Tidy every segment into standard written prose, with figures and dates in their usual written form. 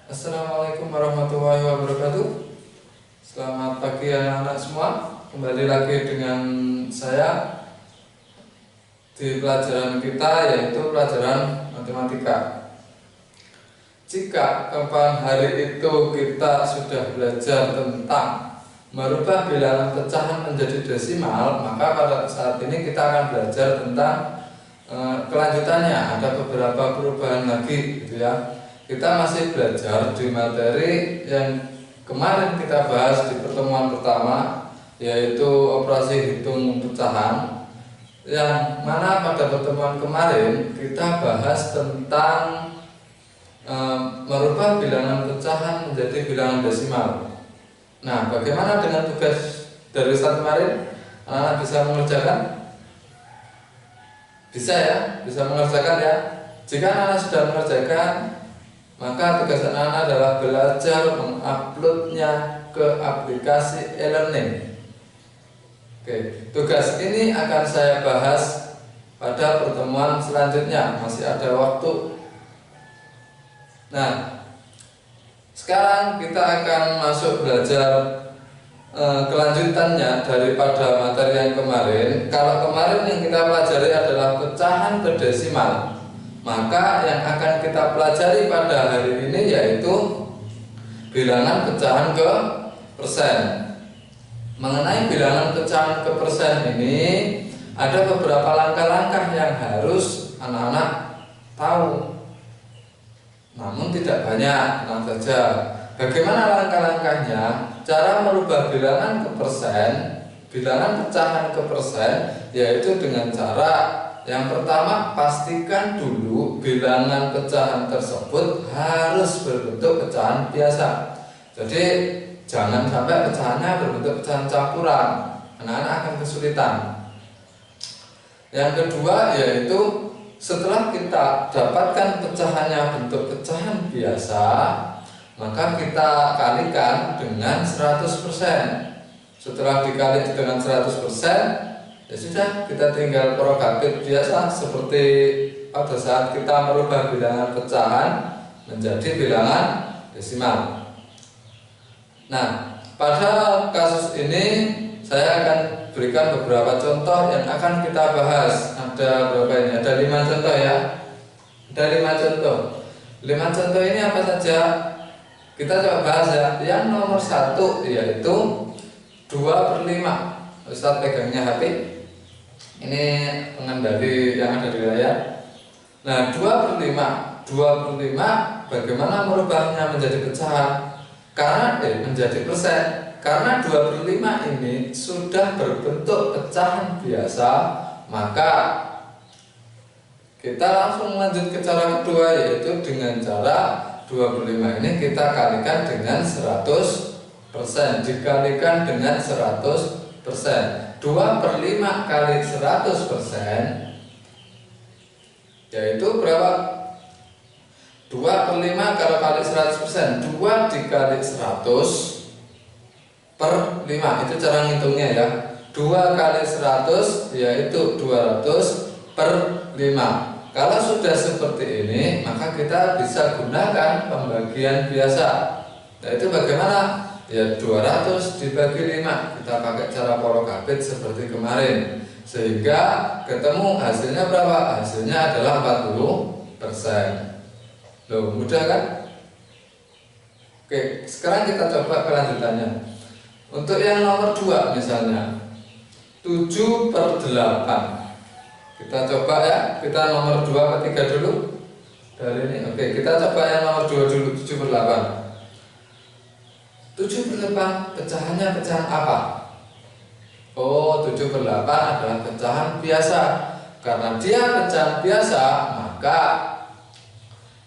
Assalamualaikum warahmatullahi wabarakatuh. Selamat pagi anak-anak semua. Kembali lagi dengan saya di pelajaran kita, yaitu pelajaran matematika. Jika kapan hari itu kita sudah belajar tentang merubah bilangan pecahan menjadi desimal, maka pada saat ini kita akan belajar tentang kelanjutannya. Ada beberapa perubahan lagi gitu ya. Kita masih belajar di materi yang kemarin kita bahas di pertemuan pertama, yaitu operasi hitung pecahan, yang mana pada pertemuan kemarin kita bahas tentang merubah bilangan pecahan menjadi bilangan desimal. Nah, bagaimana dengan tugas dari Ustaz kemarin? Anak-anak bisa mengerjakan? Bisa ya, bisa mengerjakan ya. Jika anak sudah mengerjakan, maka tugas anak-anak adalah belajar menguploadnya ke aplikasi e-learning. Oke, tugas ini akan saya bahas pada pertemuan selanjutnya, masih ada waktu. Nah, sekarang kita akan masuk belajar kelanjutannya daripada materi yang kemarin. Kalau kemarin yang kita pelajari adalah pecahan berdesimal, maka yang akan kita pelajari pada hari ini yaitu bilangan pecahan ke persen. Mengenai bilangan pecahan ke persen ini, ada beberapa langkah-langkah yang harus anak-anak tahu. Namun tidak banyak, tenang saja. Bagaimana langkah-langkahnya? Cara merubah bilangan ke persen, bilangan pecahan ke persen, yaitu dengan cara yang pertama, pastikan dulu bilangan pecahan tersebut harus berbentuk pecahan biasa. Jadi jangan sampai pecahannya berbentuk pecahan campuran, anak-anak akan kesulitan. Yang kedua yaitu setelah kita dapatkan pecahannya bentuk pecahan biasa, maka kita kalikan dengan 100%. Setelah dikali dengan 100%, ya sudah, kita tinggal program biasa seperti pada saat kita merubah bilangan pecahan menjadi bilangan desimal. Nah, pada kasus ini saya akan berikan beberapa contoh yang akan kita bahas. Ada berapa ini? Ada 5 contoh ya. Ada 5 contoh. 5 contoh ini apa saja? Kita coba bahas ya. Yang nomor 1 yaitu 2/5. Ustaz pegangnya HP. Ini pengendali yang ada di layar. Nah, 2/5 bagaimana merubahnya menjadi pecahan? Karena menjadi persen. Karena 2/5 ini sudah berbentuk pecahan biasa, maka kita langsung lanjut ke cara kedua, yaitu dengan cara 2/5 ini kita kalikan dengan 100%. Dikalikan dengan 100%. 2/5 kali 100%, yaitu berapa? 2/5 kalau kali 100%, 2 dikali 100/5, itu cara ngitungnya ya. 2 kali 100 yaitu 200/5. Kalau sudah seperti ini, maka kita bisa gunakan pembagian biasa. Yaitu bagaimana? Ya 200 dibagi 5. Kita pakai cara porokabit seperti kemarin, sehingga ketemu hasilnya berapa? Hasilnya adalah 40%. Loh, mudah kan? Oke, sekarang kita coba kelanjutannya. Untuk yang nomor 2 misalnya 7/8. Kita coba ya. Kita nomor 2 ke 3 dulu dari ini. Oke, kita coba yang nomor 2 dulu. 7/8. 7/8 pecahannya pecahan apa? Oh, 7/8 adalah pecahan biasa. Karena dia pecahan biasa, maka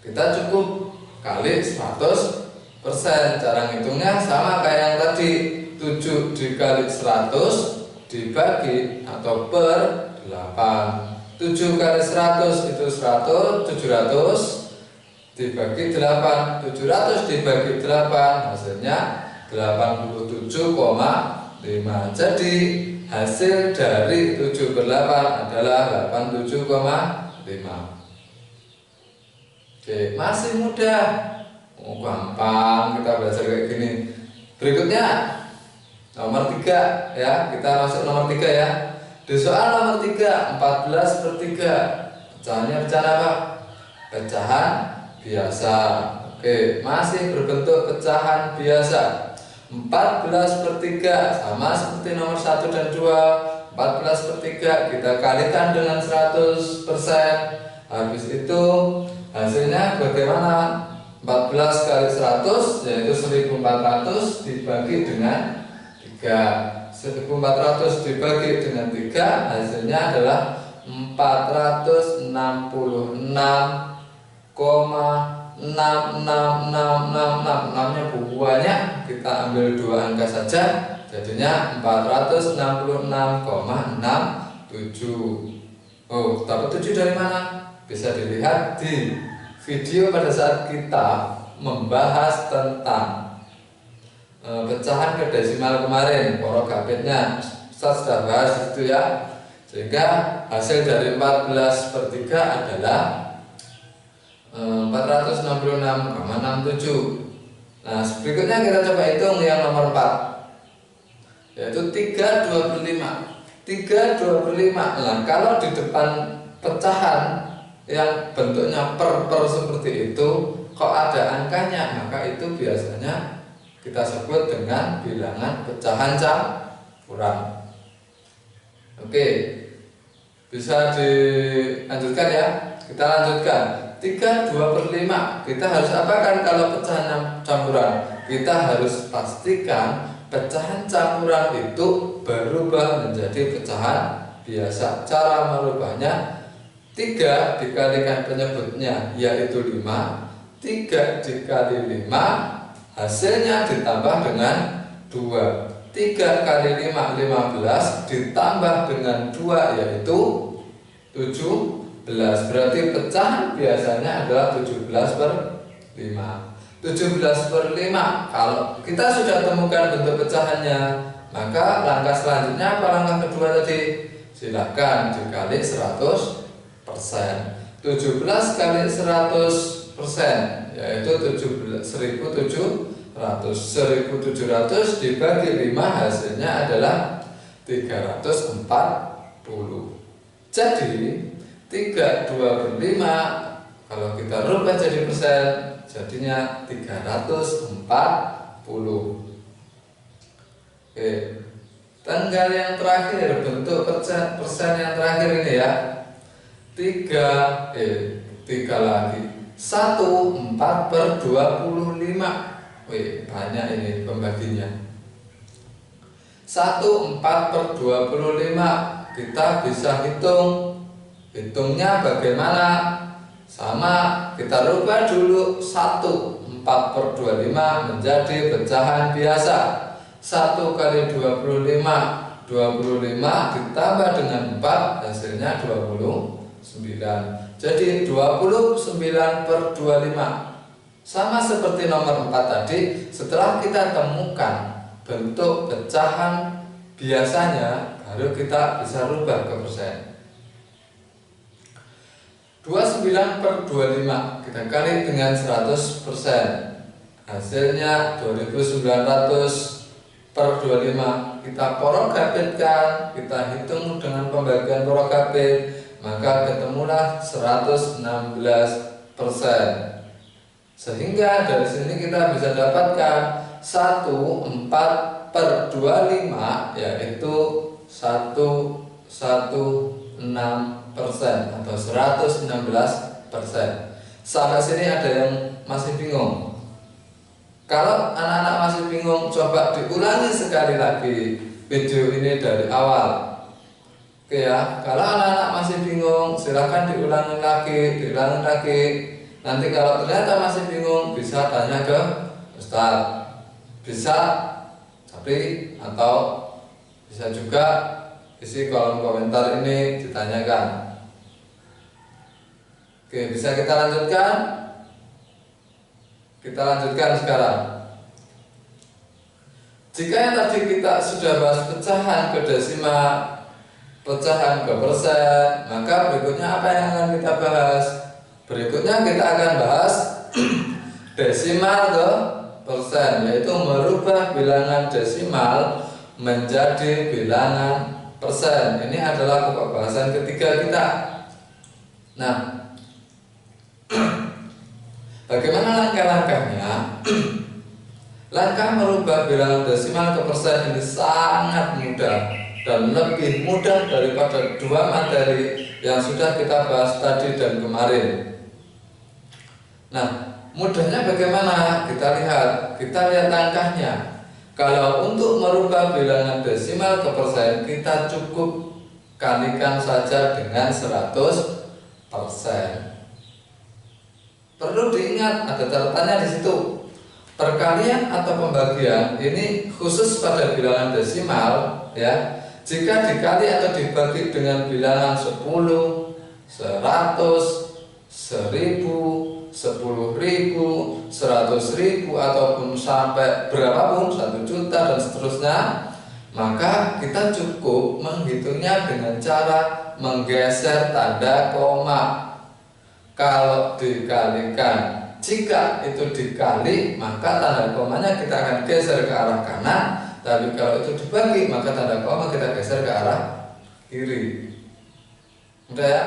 kita cukup kali 100%. Cara ngitungnya sama kayak yang tadi. 7 dikali 100 dibagi atau per 8. 7 kali 100 itu 100, 700 dibagi 8. 700 dibagi 8 hasilnya 87,5. Jadi hasil dari 7/8 adalah 87,5. Oke, masih mudah. Oh, gampang kita belajar kayak gini. Berikutnya nomor 3 ya, kita masuk nomor 3 ya. Di soal nomor 3, 14/3. Pecahannya pecahan apa? Pecahan biasa. Oke, masih berbentuk pecahan biasa. 14/3 sama seperti nomor 1 dan 2. 14/3 kita kalikan dengan 100%. Habis itu hasilnya bagaimana? 14 kali 100 yaitu 1400 dibagi dengan 3. 1400 dibagi dengan 3 hasilnya adalah 466,66666. Nya banyak, kita ambil 2 angka saja, jadinya 466,67. Oh, dapat 7 dari mana? Bisa dilihat di video pada saat kita membahas tentang pecahan ke desimal kemarin, porogapitnya Ustaz sudah bahas itu ya. Sehingga hasil dari 14/3 adalah 466,67. Nah, berikutnya kita coba hitung yang nomor 4, yaitu 3/25. 3/25. Nah, kalau di depan pecahan yang bentuknya per seperti itu kok ada angkanya, maka itu biasanya kita sebut dengan bilangan pecahan campuran. Oke, bisa dilanjutkan ya. Kita lanjutkan 3/25. Kita harus apakan kalau pecahan campuran? Kita harus pastikan pecahan campuran itu berubah menjadi pecahan biasa. Cara merubahnya, 3 dikalikan penyebutnya yaitu 5. 3 dikali 5 hasilnya ditambah dengan 2. 3 kali 5 15 ditambah dengan 2 yaitu 17. Berarti pecahan biasanya adalah 17/5. 17/5. Kalau kita sudah temukan bentuk pecahannya, maka langkah selanjutnya apa? Langkah kedua tadi, silakan dikali 100%. 17 kali 100% yaitu 1.700. 1.700 dibagi 5 hasilnya adalah 340. Jadi 3/25 kalau kita rubah jadi persen jadinya 340. Oke, tanggal yang terakhir, bentuk persen yang terakhir ini ya, 3 lagi 1/4/25. Wih, banyak ini pembaginya. 1/4/25 kita bisa hitung. Hitungnya bagaimana? Sama, kita rubah dulu 1/4/25 menjadi pecahan biasa. 1 kali 25 ditambah dengan 4 hasilnya 29. Jadi 29/25. Sama seperti nomor 4 tadi, setelah kita temukan bentuk pecahan biasanya, baru kita bisa rubah ke persen. 29/25 kita kali dengan 100%, hasilnya 2900/25. Kita porogapitkan, kita hitung dengan pembagian porogapit, maka ketemulah 116%. Sehingga dari sini kita bisa dapatkan 1/4/25 yaitu 116% atau 116%. Sampai sini ada yang masih bingung? Kalau anak-anak masih bingung, coba diulangi sekali lagi video ini dari awal. Oke ya, kalau anak-anak masih bingung, silahkan diulangi lagi. Nanti kalau ternyata masih bingung, bisa tanya ke Ustadz. Bisa tapi atau bisa juga isi kolom komentar ini ditanyakan. Oke, bisa kita lanjutkan? Kita lanjutkan sekarang. Jika yang tadi kita sudah bahas pecahan ke desimal, pecahan ke persen, maka berikutnya apa yang akan kita bahas? Berikutnya kita akan bahas desimal ke persen, yaitu merubah bilangan desimal menjadi bilangan persen. Ini adalah pokok bahasan ketiga kita. Nah, bagaimana langkah-langkahnya? Langkah merubah bilangan desimal ke persen ini sangat mudah dan lebih mudah daripada dua materi yang sudah kita bahas tadi dan kemarin. Nah, mudahnya bagaimana? Kita lihat langkahnya. Kalau untuk merubah bilangan desimal ke persen, kita cukup kalikan saja dengan 100%. Perlu diingat, ada catatannya di situ. Perkalian atau pembagian ini khusus pada bilangan desimal, ya. Jika dikali atau dibagi dengan bilangan 10, 100, 1000, 10.000, 100.000 ataupun sampai berapapun 1 juta dan seterusnya, maka kita cukup menghitungnya dengan cara menggeser tanda koma. Kalau dikalikan, jika itu dikali, maka tanda komanya kita akan geser ke arah kanan. Tapi kalau itu dibagi, maka tanda koma kita geser ke arah kiri. Mudah ya?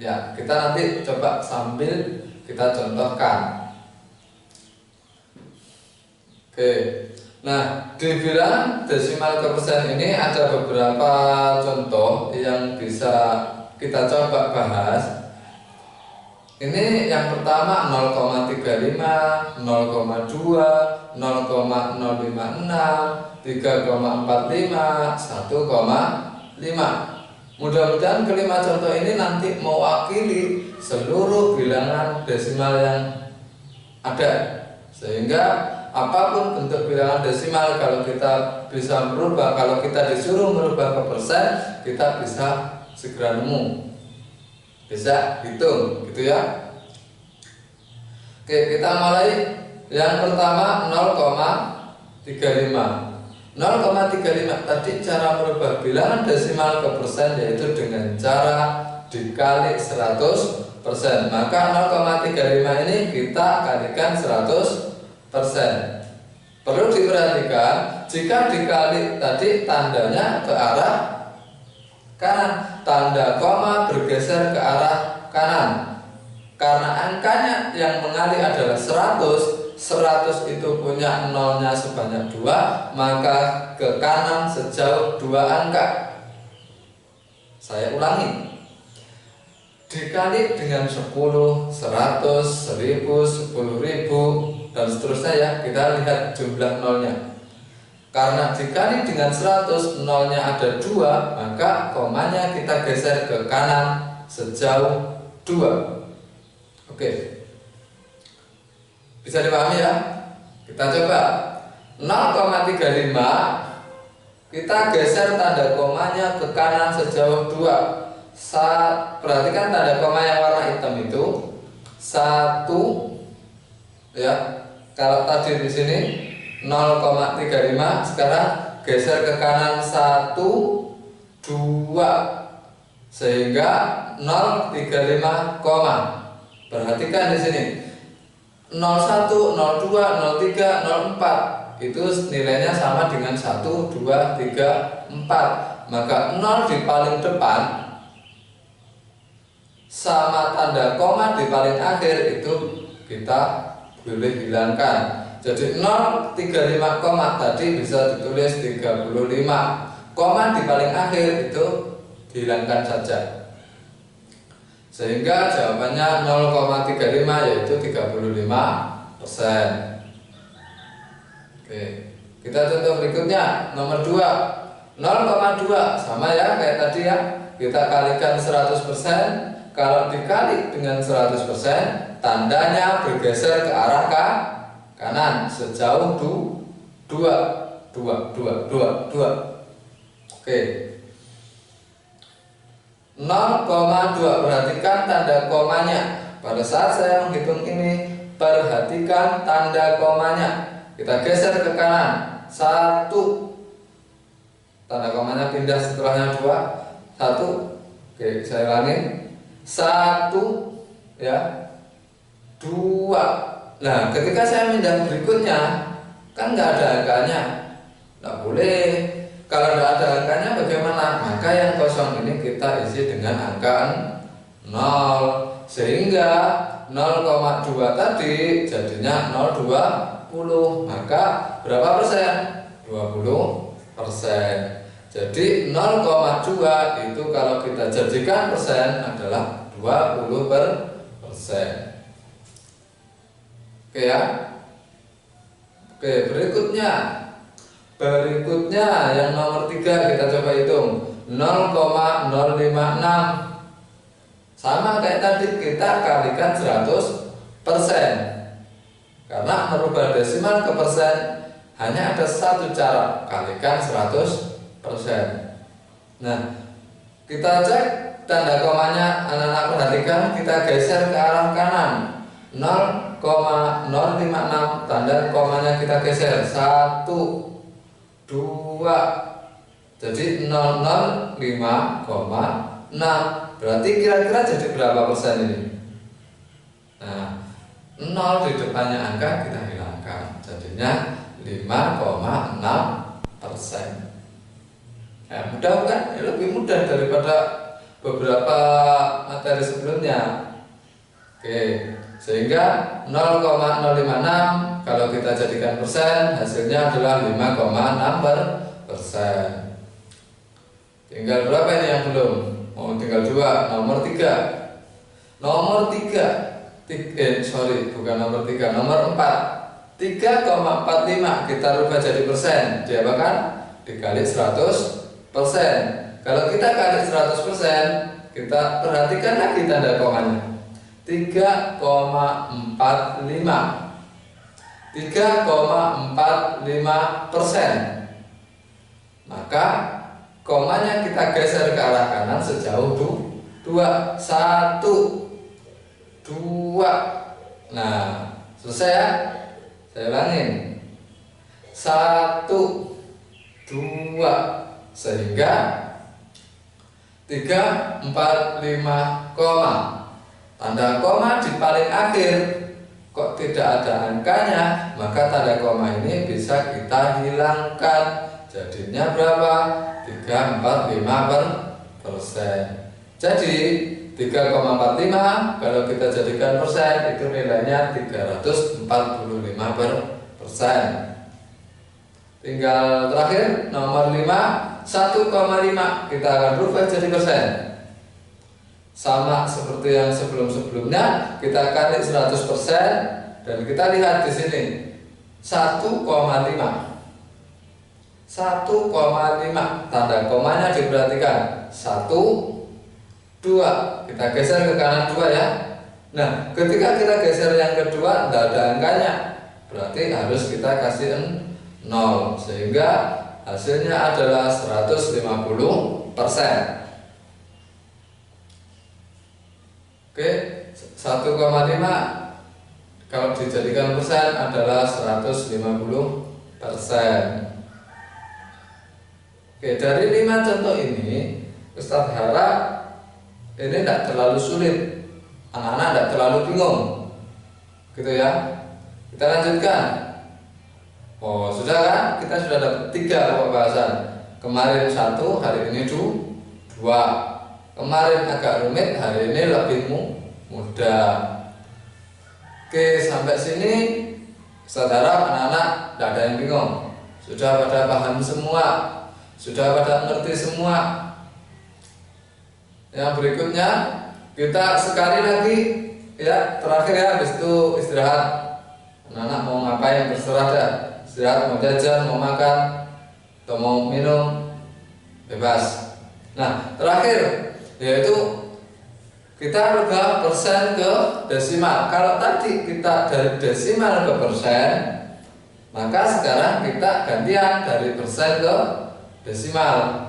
Ya, kita nanti coba sambil kita contohkan. Oke. Nah, di bilangan desimal ke persen ini ada beberapa contoh yang bisa kita coba bahas. Ini yang pertama 0,35, 0,2, 0,056, 3,45, 1,5. Mudah-mudahan kelima contoh ini nanti mewakili seluruh bilangan desimal yang ada. Sehingga apapun bentuk bilangan desimal, kalau kita bisa merubah, kalau kita disuruh merubah ke persen, kita bisa segera nemu, bisa hitung, gitu ya. Oke, kita mulai. Yang pertama 0,35. 0,35 tadi cara merubah bilangan desimal ke persen yaitu dengan cara dikali 100%. Maka 0,35 ini kita kalikan 100%. Perlu diperhatikan, jika dikali tadi tandanya ke arah kanan, tanda koma bergeser ke arah kanan. Karena angkanya yang mengalih adalah 100 itu punya nolnya sebanyak 2, maka ke kanan sejauh 2 angka. Saya ulangi, dikali dengan 10, 100, 1000, 10.000 dan seterusnya ya. Kita lihat jumlah nolnya. Karena dikali dengan 100, nolnya ada 2, maka komanya kita geser ke kanan sejauh 2. Oke, bisa dipahami ya? Kita coba 0,35, kita geser tanda komanya ke kanan sejauh 2. Perhatikan tanda koma yang warna hitam itu 1, ya. Kalau tadi di sini 0,35, sekarang geser ke kanan 1, 2, sehingga 0,35 koma. Perhatikan di sini 01, 02, 03, 04 itu nilainya sama dengan 1, 2, 3, 4. Maka 0 di paling depan sama tanda koma di paling akhir itu kita boleh hilangkan. Jadi 0,35 koma tadi bisa ditulis 35. Koma di paling akhir itu dihilangkan saja. Sehingga jawabannya 0,35 yaitu 35%. Oke, kita contoh berikutnya nomor 2. 0,2 sama ya kayak tadi ya. Kita kalikan 100%. Kalau dikali dengan 100%, tandanya bergeser ke arah kanan sejauh 2. Oke. 0,2, perhatikan tanda komanya. Pada saat saya menghitung ini, perhatikan tanda komanya. Kita geser ke kanan 1, tanda komanya pindah setelahnya 2, 1. Oke, saya ulangi 1 ya, 2. Nah, ketika saya pindah berikutnya, kan nggak ada angkanya, nggak boleh. Kalau nggak ada angkanya bagaimana? Maka yang kosong ini kita isi dengan angka 0, sehingga 0,2 tadi jadinya 0,20. Maka berapa persen? 20%. Jadi 0,2 itu kalau kita jadikan persen adalah 20%. Oke ya. Oke, berikutnya yang nomor 3 kita coba hitung 0,056. Sama kayak tadi, kita kalikan 100%. Karena merubah desimal ke persen hanya ada satu cara, kalikan 100%. Nah, kita cek tanda komanya, anak-anak perhatikan, kita geser ke arah kanan. 0,056, tanda komanya kita geser 1, 2, jadi 005,6. Berarti kira-kira jadi berapa persen ini? Nah, 0 di depannya angka kita hilangkan, jadinya 5,6%. Nah, mudah kan? Lebih mudah daripada beberapa materi sebelumnya. Oke, sehingga 0,056 kalau kita jadikan persen, hasilnya adalah 5,6%. Tinggal berapa ini yang belum? Oh, tinggal 2, nomor 3. Nomor 3, bukan nomor 3, nomor 4. 3,45 kita rubah jadi persen, diapakan? Dikali 100%. Kalau kita kali 100%, kita perhatikan lagi tanda komanya. 3,45 3,45%. Maka komanya kita geser ke arah kanan sejauh 2, 1, 2. Nah, selesai ya? Saya ulangin 1, 2, sehingga 3, 4, 5, koma. Tanda koma di paling akhir kok tidak ada angkanya, maka tanda koma ini bisa kita hilangkan. Jadinya berapa? 3,45%. Jadi 3,45 kalau kita jadikan persen itu nilainya 345%. Tinggal terakhir nomor 5, 1,5 kita akan rubah jadi persen. Sama seperti yang sebelum-sebelumnya, kita kali 100% dan kita lihat di sini 1,5. 1,5 tanda komanya diperhatikan 1, 2. Kita geser ke kanan 2 ya. Nah, ketika kita geser yang kedua tidak ada angkanya, berarti harus kita kasih 0, sehingga hasilnya adalah 150%. Oke, 1,5 kalau dijadikan persen adalah 150%. Oke, dari 5 contoh ini Ustadz harap ini tidak terlalu sulit, anak-anak tidak terlalu bingung, gitu ya. Kita lanjutkan. Oh, sudah kan? Kita sudah dapat 3 pokok bahasan. Kemarin 1, hari ini 2. Kemarin agak rumit, hari ini lebih mudah. Oke, sampai sini saudara anak-anak tidak ada yang bingung. Sudah pada paham semua, sudah pada mengerti semua. Yang berikutnya kita sekali lagi ya, terakhir ya, habis itu istirahat. Anak-anak mau ngapain terserah dah. Istirahat, mau jajan, mau makan, atau mau minum, bebas. Nah, terakhir yaitu kita rubah persen ke desimal. Kalau tadi kita dari desimal ke persen, maka sekarang kita gantian dari persen ke desimal.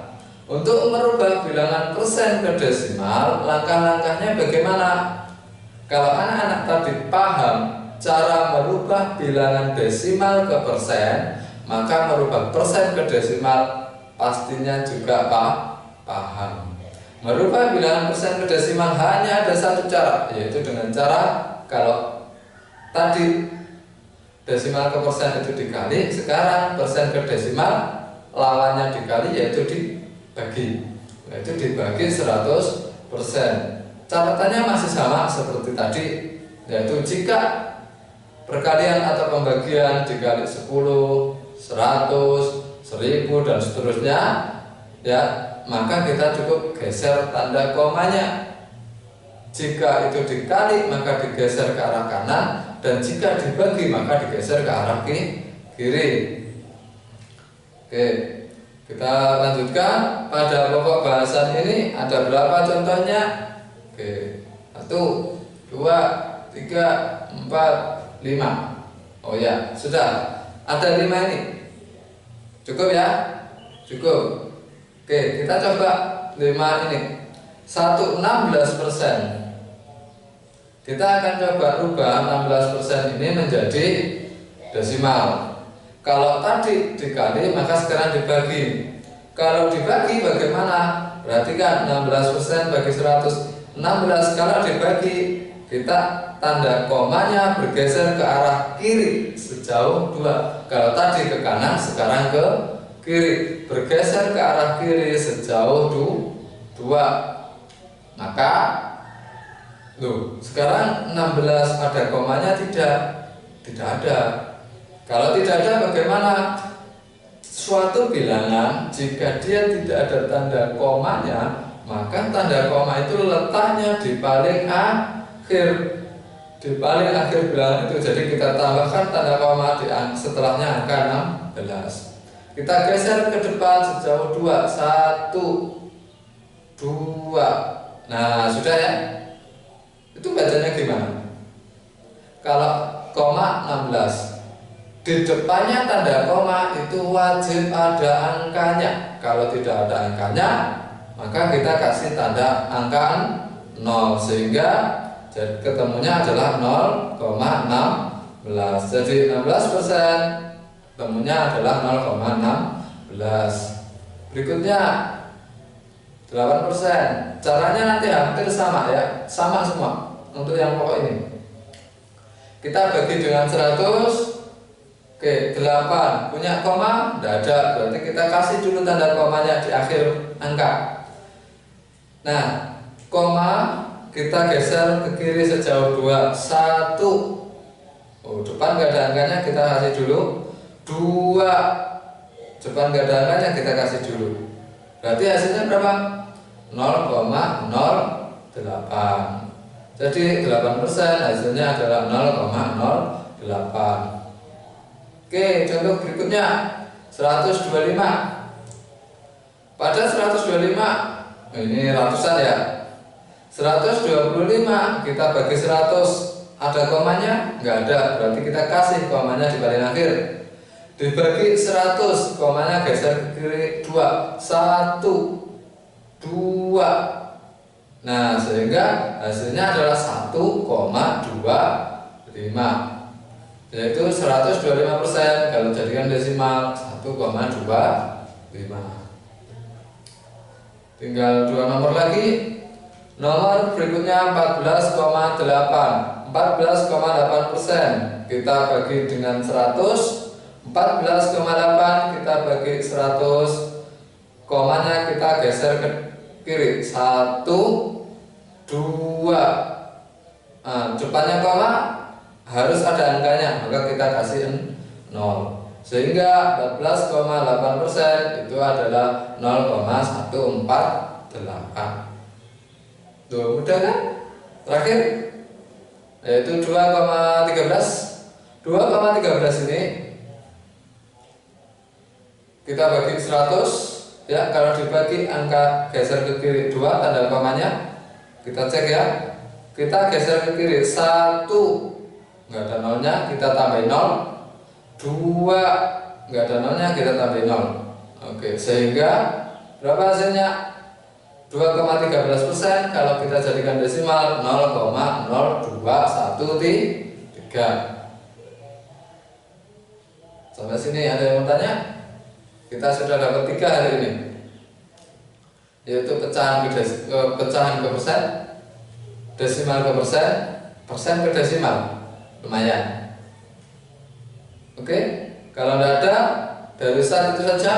Untuk merubah bilangan persen ke desimal, langkah-langkahnya bagaimana? Kalau anak-anak tadi paham cara merubah bilangan desimal ke persen, maka merubah persen ke desimal pastinya juga paham. Merubah bilangan persen ke desimal hanya ada satu cara, yaitu dengan cara kalau tadi desimal ke persen itu dikali, sekarang persen ke desimal lawannya dikali, yaitu dibagi, yaitu dibagi 100%. Catatannya masih sama seperti tadi, yaitu jika perkalian atau pembagian dikali 10, 100, 1000 dan seterusnya, ya, maka kita cukup geser tanda komanya. Jika itu dikali maka digeser ke arah kanan, dan jika dibagi maka digeser ke arah kiri. Oke, kita lanjutkan. Pada pokok bahasan ini ada berapa contohnya? Oke, 1, 2, 3, 4, 5. Oh ya, sudah ada 5 ini. Cukup ya? Cukup. Oke, kita coba 5 ini. 16%. Kita akan coba rubah 16% ini menjadi desimal. Kalau tadi dikali maka sekarang dibagi. Kalau dibagi bagaimana? Perhatikan, 16% bagi 100. 16 kalau dibagi, kita tanda komanya bergeser ke arah kiri sejauh 2. Kalau tadi ke kanan, sekarang ke kiri, bergeser ke arah kiri sejauh 2. Maka sekarang 16 ada komanya tidak ada. Kalau tidak ada bagaimana? Suatu bilangan jika dia tidak ada tanda komanya, maka tanda koma itu letaknya di paling akhir. Di paling akhir bilangan itu. Jadi kita tambahkan tanda koma setelahnya angka 16. Kita geser ke depan sejauh 2. 1, 2. Nah, sudah ya. Itu bacanya gimana? Kalau koma 16, di depannya tanda koma itu wajib ada angkanya. Kalau tidak ada angkanya, maka kita kasih tanda angka 0, sehingga ketemunya adalah 0,16. Jadi 16% ketemunya adalah 0,16. Berikutnya 8%. Caranya nanti hampir sama ya, sama semua untuk yang pokok ini. Kita bagi dengan 100. Oke, 8 punya koma? Tidak ada, berarti kita kasih dulu tanda komanya di akhir angka. Nah, koma kita geser ke kiri sejauh 2. 1. Oh, depan gak ada angkanya, kita kasih dulu. 2. Depan gak ada angkanya, kita kasih dulu. Berarti hasilnya berapa? 0,08. Jadi 8% hasilnya adalah 0,08. Oke, contoh berikutnya 125. Pada 125, ini ratusan ya. 125 kita bagi 100, ada komanya? Nggak ada, berarti kita kasih komanya di paling akhir. Dibagi 100, komanya geser ke kiri 2. 1, 2. Nah, sehingga hasilnya adalah 1,25, yaitu 125%. Kalau jadikan desimal 1,25. Tinggal 2 nomor lagi. Nomor berikutnya 14,8. 14,8% kita bagi dengan 100. 14,8 kita bagi 100, komanya kita geser ke kiri 1, 2. Nah, depannya koma harus ada angkanya, maka kita kasih 0. Sehingga 14,8% itu adalah 0,148. Tuh, mudah kan? Terakhir yaitu 2,13. 2,13 ini kita bagi 100 ya. Kalau dibagi angka geser ke kiri 2, tanda komanya kita cek ya. Kita geser ke kiri 1, nggak ada nolnya, kita tambahin 0. 2, nggak ada nolnya, kita tambahin 0. Oke, sehingga berapa hasilnya? 2,13%. Kalau kita jadikan desimal 0,0213. Sampai sini ada yang mau tanya? Kita sudah dapat 3 hari ini, yaitu pecahan ke persen, desimal ke persen, persen ke desimal. Lumayan. Oke, kalau tidak ada dari Ustaz itu saja.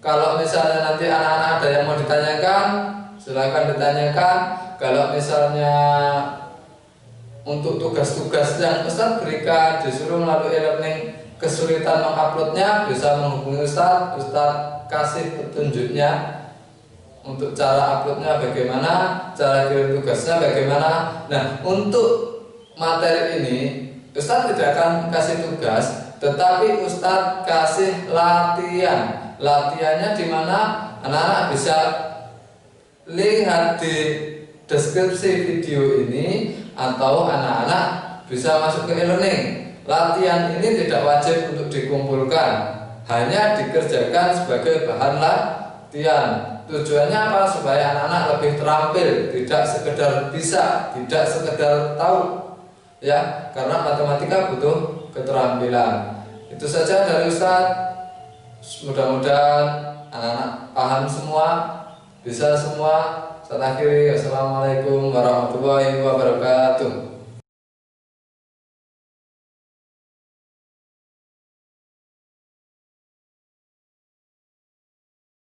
Kalau misalnya nanti anak-anak ada yang mau ditanyakan, silakan ditanyakan. Kalau misalnya untuk tugas-tugas yang Ustaz berikan disuruh melalui e-learning kesulitan menguploadnya, bisa menghubungi Ustaz. Ustaz kasih petunjuknya untuk cara uploadnya bagaimana, cara kirim tugasnya bagaimana. Nah, untuk materi ini Ustaz tidak akan kasih tugas, tetapi Ustaz kasih latihan. Latihannya di mana anak-anak bisa lihat di deskripsi video ini, atau anak-anak bisa masuk ke e-learning. Latihan ini tidak wajib untuk dikumpulkan, hanya dikerjakan sebagai bahan latihan. Tujuannya apa? Supaya anak-anak lebih terampil, tidak sekedar bisa, tidak sekedar tahu, ya, karena matematika butuh keterampilan. Itu saja dari Ustadz. Mudah-mudahan anak-anak paham semua, bisa semua. Saya akhiri, wassalamualaikum warahmatullahi wabarakatuh.